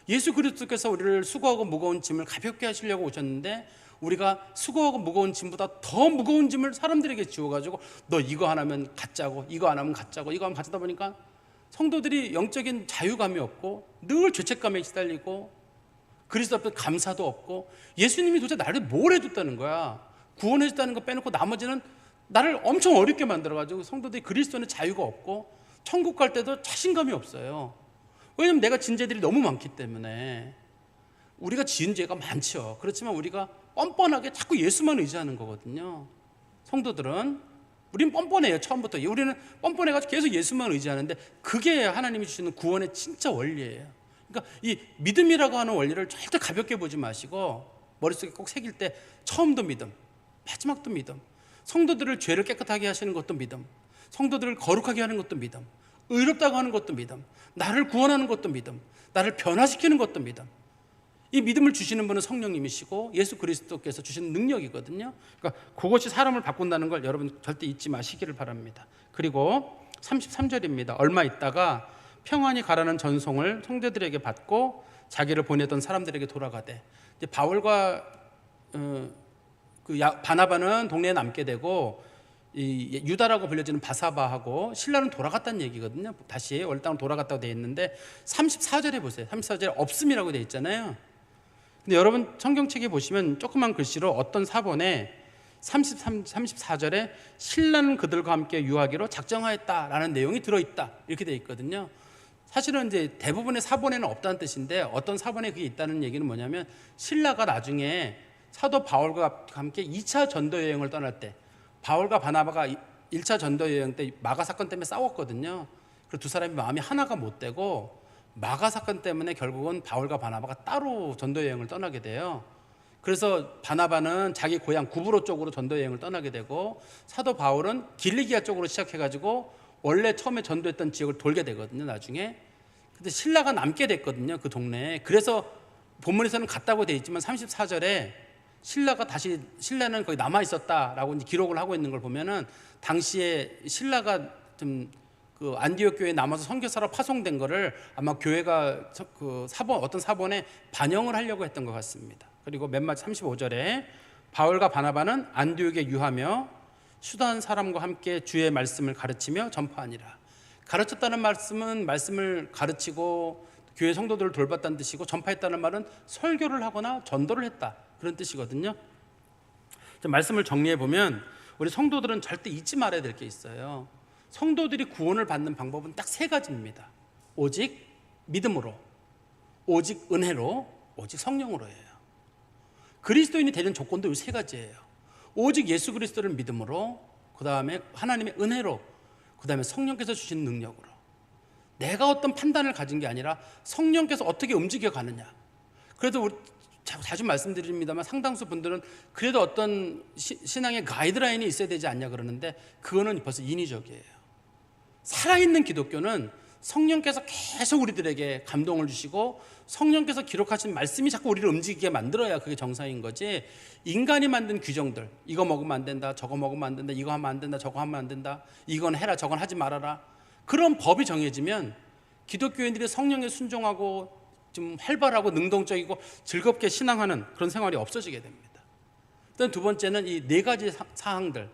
예수 그리스도께서 우리를 수고하고 무거운 짐을 가볍게 하시려고 오셨는데 우리가 수고하고 무거운 짐보다 더 무거운 짐을 사람들에게 지워가지고 너 이거 안 하면 가짜고 이거 안 하면 가짜고 이거 하면 가짜다 보니까 성도들이 영적인 자유감이 없고 늘 죄책감에 시달리고 그리스도 앞에 감사도 없고, 예수님이 도대체 나를 뭘 해줬다는 거야. 구원해줬다는 거 빼놓고 나머지는 나를 엄청 어렵게 만들어가지고 성도들이 그리스도는 자유가 없고 천국 갈 때도 자신감이 없어요. 왜냐하면 내가 진 죄들이 너무 많기 때문에. 우리가 지은 죄가 많죠. 그렇지만 우리가 뻔뻔하게 자꾸 예수만 의지하는 거거든요. 성도들은 우리는 뻔뻔해요. 처음부터 우리는 뻔뻔해가지고 계속 예수만 의지하는데 그게 하나님이 주시는 구원의 진짜 원리예요. 그러니까 이 믿음이라고 하는 원리를 절대 가볍게 보지 마시고 머릿속에 꼭 새길 때 처음도 믿음, 마지막도 믿음, 성도들을 죄를 깨끗하게 하시는 것도 믿음, 성도들을 거룩하게 하는 것도 믿음, 의롭다고 하는 것도 믿음, 나를 구원하는 것도 믿음, 나를 변화시키는 것도 믿음. 이 믿음을 주시는 분은 성령님이시고 예수 그리스도께서 주시는 능력이거든요. 그러니까 그것이 사람을 바꾼다는 걸 여러분 절대 잊지 마시기를 바랍니다. 그리고 33절입니다. 얼마 있다가 평안히 가라는 전송을 성도들에게 받고 자기를 보내던 사람들에게 돌아가되, 이제 바울과 바나바는 동네에 남게 되고 이 유다라고 불려지는 바사바하고 신라는 돌아갔다는 얘기거든요. 다시 원래 땅으로 돌아갔다고 되어 있는데 34절에 보세요. 34절에 없음이라고 되어 있잖아요. 근데 여러분 성경책에 보시면 조그만 글씨로 어떤 사본에 34절에 신라는 그들과 함께 유하기로 작정하였다라는 내용이 들어있다 이렇게 되어 있거든요. 사실은 이제 대부분의 사본에는 없다는 뜻인데 어떤 사본에 그게 있다는 얘기는 뭐냐면 신라가 나중에 사도 바울과 함께 2차 전도 여행을 떠날 때, 바울과 바나바가 1차 전도 여행 때 마가 사건 때문에 싸웠거든요. 그래서 두 사람이 마음이 하나가 못 되고 마가 사건 때문에 결국은 바울과 바나바가 따로 전도 여행을 떠나게 돼요. 그래서 바나바는 자기 고향 구브로 쪽으로 전도 여행을 떠나게 되고 사도 바울은 길리기아 쪽으로 시작해가지고 원래 처음에 전도했던 지역을 돌게 되거든요. 나중에. 근데 신라가 남게 됐거든요. 그 동네에. 그래서 본문에서는 갔다고 돼 있지만 34절에 신라는 거기 남아 있었다라고 이제 기록을 하고 있는 걸 보면은 당시에 신라가 좀 그 안디옥 교회에 남아서 선교사로 파송된 거를 아마 교회가 그 어떤 사본에 반영을 하려고 했던 것 같습니다. 그리고 맨 마지 35절에 바울과 바나바는 안디옥에 유하며 수단 사람과 함께 주의 말씀을 가르치며 전파하니라. 가르쳤다는 말씀은 말씀을 가르치고 교회 성도들을 돌봤다는 뜻이고, 전파했다는 말은 설교를 하거나 전도를 했다, 그런 뜻이거든요. 말씀을 정리해 보면 우리 성도들은 절대 잊지 말아야 될 게 있어요. 성도들이 구원을 받는 방법은 딱 세 가지입니다. 오직 믿음으로, 오직 은혜로, 오직 성령으로예요. 그리스도인이 되는 조건도 이 세 가지예요. 오직 예수 그리스도를 믿음으로, 그 다음에 하나님의 은혜로, 그 다음에 성령께서 주신 능력으로. 내가 어떤 판단을 가진 게 아니라 성령께서 어떻게 움직여 가느냐. 그래도 우리 자주 말씀드립니다만 상당수 분들은 그래도 어떤 신앙의 가이드라인이 있어야 되지 않냐 그러는데, 그거는 벌써 인위적이에요. 살아있는 기독교는 성령께서 계속 우리들에게 감동을 주시고 성령께서 기록하신 말씀이 자꾸 우리를 움직이게 만들어야 그게 정상인 거지, 인간이 만든 규정들, 이거 먹으면 안 된다, 저거 먹으면 안 된다, 이거 하면 안 된다, 저거 하면 안 된다, 이건 해라, 저건 하지 말아라, 그런 법이 정해지면 기독교인들이 성령에 순종하고 좀 활발하고 능동적이고 즐겁게 신앙하는 그런 생활이 없어지게 됩니다. 일단 두 번째는 이 네 가지 사항들,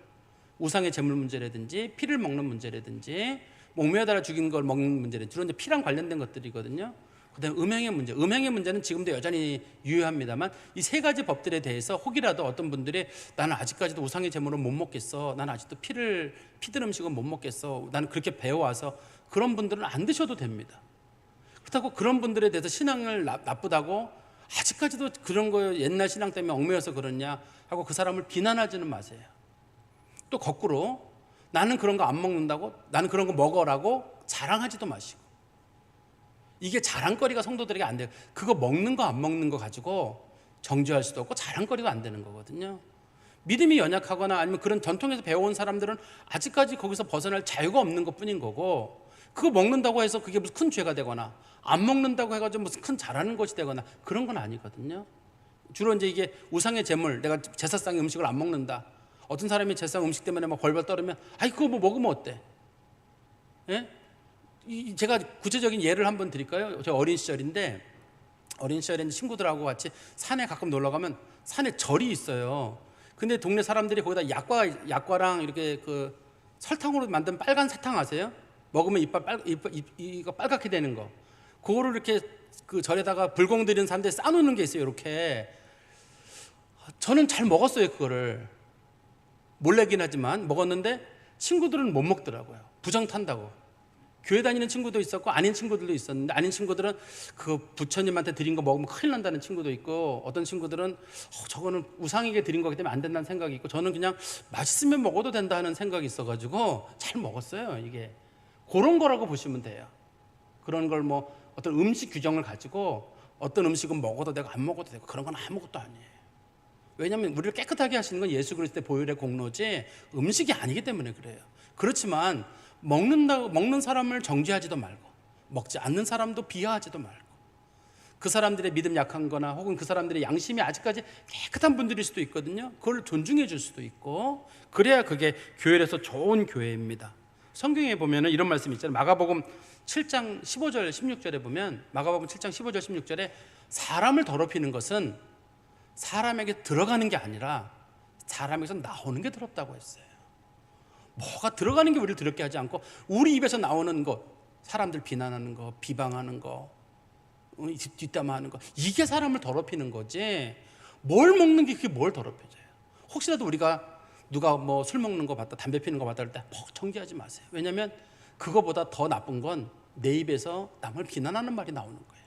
우상의 제물 문제라든지 피를 먹는 문제라든지 목매달아 죽인 걸 먹는 문제라든지, 주로 이제 피랑 관련된 것들이거든요. 그다음에 음행의 문제, 음행의 문제는 지금도 여전히 유효합니다만 이 세 가지 법들에 대해서 혹이라도 어떤 분들이 나는 아직까지도 우상의 제물은 못 먹겠어, 나는 아직도 피든 음식은 못 먹겠어, 나는 그렇게 배워와서, 그런 분들은 안 드셔도 됩니다. 그렇다고 그런 분들에 대해서 신앙을 나쁘다고 아직까지도 그런 거 옛날 신앙 때문에 얽매여서 그러냐 하고 그 사람을 비난하지는 마세요. 또 거꾸로 나는 그런 거 안 먹는다고, 나는 그런 거 먹어라고 자랑하지도 마시고. 이게 자랑거리가 성도들에게 안 돼요. 그거 먹는 거 안 먹는 거 가지고 정죄할 수도 없고 자랑거리가 안 되는 거거든요. 믿음이 연약하거나 아니면 그런 전통에서 배워온 사람들은 아직까지 거기서 벗어날 자유가 없는 것뿐인 거고, 그거 먹는다고 해서 그게 무슨 큰 죄가 되거나 안 먹는다고 해가지고 무슨 큰 잘하는 것이 되거나 그런 건 아니거든요. 주로 이제 이게 우상의 제물, 내가 제사상의 음식을 안 먹는다, 어떤 사람이 제사상 음식 때문에 막 벌벌 떨으면 아이 그거 뭐 먹으면 어때? 예? 제가 구체적인 예를 한번 드릴까요? 저 어린 시절인데 친구들하고 같이 산에 가끔 놀러 가면 산에 절이 있어요. 근데 동네 사람들이 거기다 약과랑 이렇게 그 설탕으로 만든 빨간 사탕 아세요? 먹으면 이가 빨갛게 되는 거. 그거를 이렇게 그 절에다가 불공 들이는 사람들이 싸놓는 게 있어요. 이렇게. 저는 잘 먹었어요. 그거를 몰래긴 하지만 먹었는데 친구들은 못 먹더라고요. 부정 탄다고. 교회 다니는 친구도 있었고 아닌 친구들도 있었는데, 아닌 친구들은 그 부처님한테 드린 거 먹으면 큰일 난다는 친구도 있고, 어떤 친구들은 저거는 우상에게 드린 거기 때문에 안 된다는 생각이 있고, 저는 그냥 맛있으면 먹어도 된다 하는 생각이 있어가지고 잘 먹었어요. 이게 그런 거라고 보시면 돼요. 그런 걸 뭐 어떤 음식 규정을 가지고 어떤 음식은 먹어도 되고 안 먹어도 되고 그런 건 아무것도 아니에요. 왜냐하면 우리를 깨끗하게 하시는 건 예수 그리스도의 보혈의 공로지 음식이 아니기 때문에 그래요. 그렇지만 먹는 사람을 정죄하지도 말고 먹지 않는 사람도 비하하지도 말고, 그 사람들의 믿음 약한 거나 혹은 그 사람들의 양심이 아직까지 깨끗한 분들일 수도 있거든요. 그걸 존중해 줄 수도 있고, 그래야 그게 교회에서 좋은 교회입니다. 성경에 보면 이런 말씀이 있잖아요. 마가복음 7장 15절 16절에 보면, 마가복음 7장 15절 16절에 사람을 더럽히는 것은 사람에게 들어가는 게 아니라 사람에게서 나오는 게 더럽다고 했어요. 뭐가 들어가는 게 우리를 더럽게 하지 않고 우리 입에서 나오는 것, 사람들 비난하는 거, 비방하는 거, 뒷담화하는 거, 이게 사람을 더럽히는 거지, 뭘 먹는 게 그게 뭘 더럽혀져요. 혹시라도 우리가 누가 뭐 술 먹는 거 봤다, 담배 피는 거 봤다 할 때 정죄하지 마세요. 왜냐하면 그거보다 더 나쁜 건 내 입에서 남을 비난하는 말이 나오는 거예요.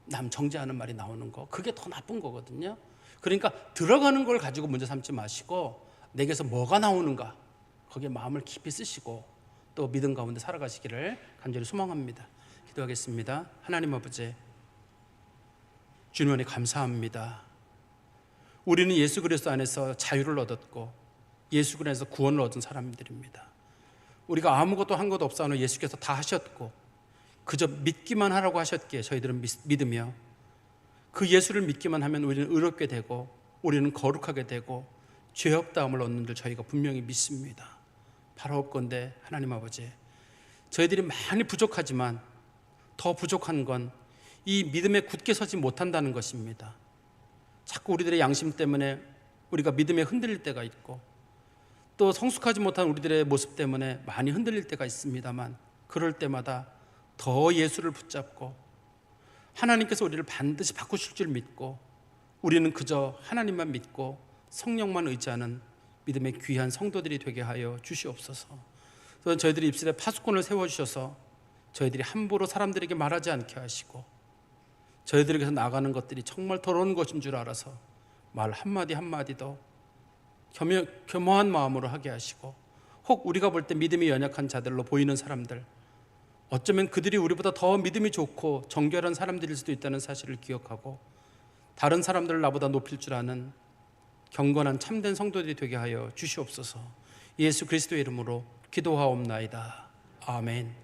남 정죄하는 말이 나오는 거, 그게 더 나쁜 거거든요. 그러니까 들어가는 걸 가지고 문제 삼지 마시고 내게서 뭐가 나오는가, 거기에 마음을 깊이 쓰시고 또 믿음 가운데 살아가시기를 간절히 소망합니다. 기도하겠습니다. 하나님 아버지, 주님 은혜 감사합니다. 우리는 예수 그리스도 안에서 자유를 얻었고 예수 그리스도 안에서 구원을 얻은 사람들입니다. 우리가 아무것도 한 것도 없사오니 예수께서 다 하셨고 그저 믿기만 하라고 하셨기에 저희들은 믿으며 그 예수를 믿기만 하면 우리는 의롭게 되고 우리는 거룩하게 되고 죄 없다함을 얻는 줄 저희가 분명히 믿습니다. 바라옵건대 하나님 아버지, 저희들이 많이 부족하지만 더 부족한 건 이 믿음에 굳게 서지 못한다는 것입니다. 자꾸 우리들의 양심 때문에 우리가 믿음에 흔들릴 때가 있고 또 성숙하지 못한 우리들의 모습 때문에 많이 흔들릴 때가 있습니다만, 그럴 때마다 더 예수를 붙잡고 하나님께서 우리를 반드시 바꾸실 줄 믿고 우리는 그저 하나님만 믿고 성령만 의지하는 믿음의 귀한 성도들이 되게 하여 주시옵소서. 또한 저희들이 입술에 파수꾼을 세워주셔서 저희들이 함부로 사람들에게 말하지 않게 하시고 저희들에게서 나가는 것들이 정말 더러운 것인 줄 알아서 말 한마디 한마디도 겸허한 마음으로 하게 하시고, 혹 우리가 볼 때 믿음이 연약한 자들로 보이는 사람들, 어쩌면 그들이 우리보다 더 믿음이 좋고 정결한 사람들일 수도 있다는 사실을 기억하고 다른 사람들을 나보다 높일 줄 아는 경건한 참된 성도들이 되게 하여 주시옵소서. 예수 그리스도의 이름으로 기도하옵나이다. 아멘.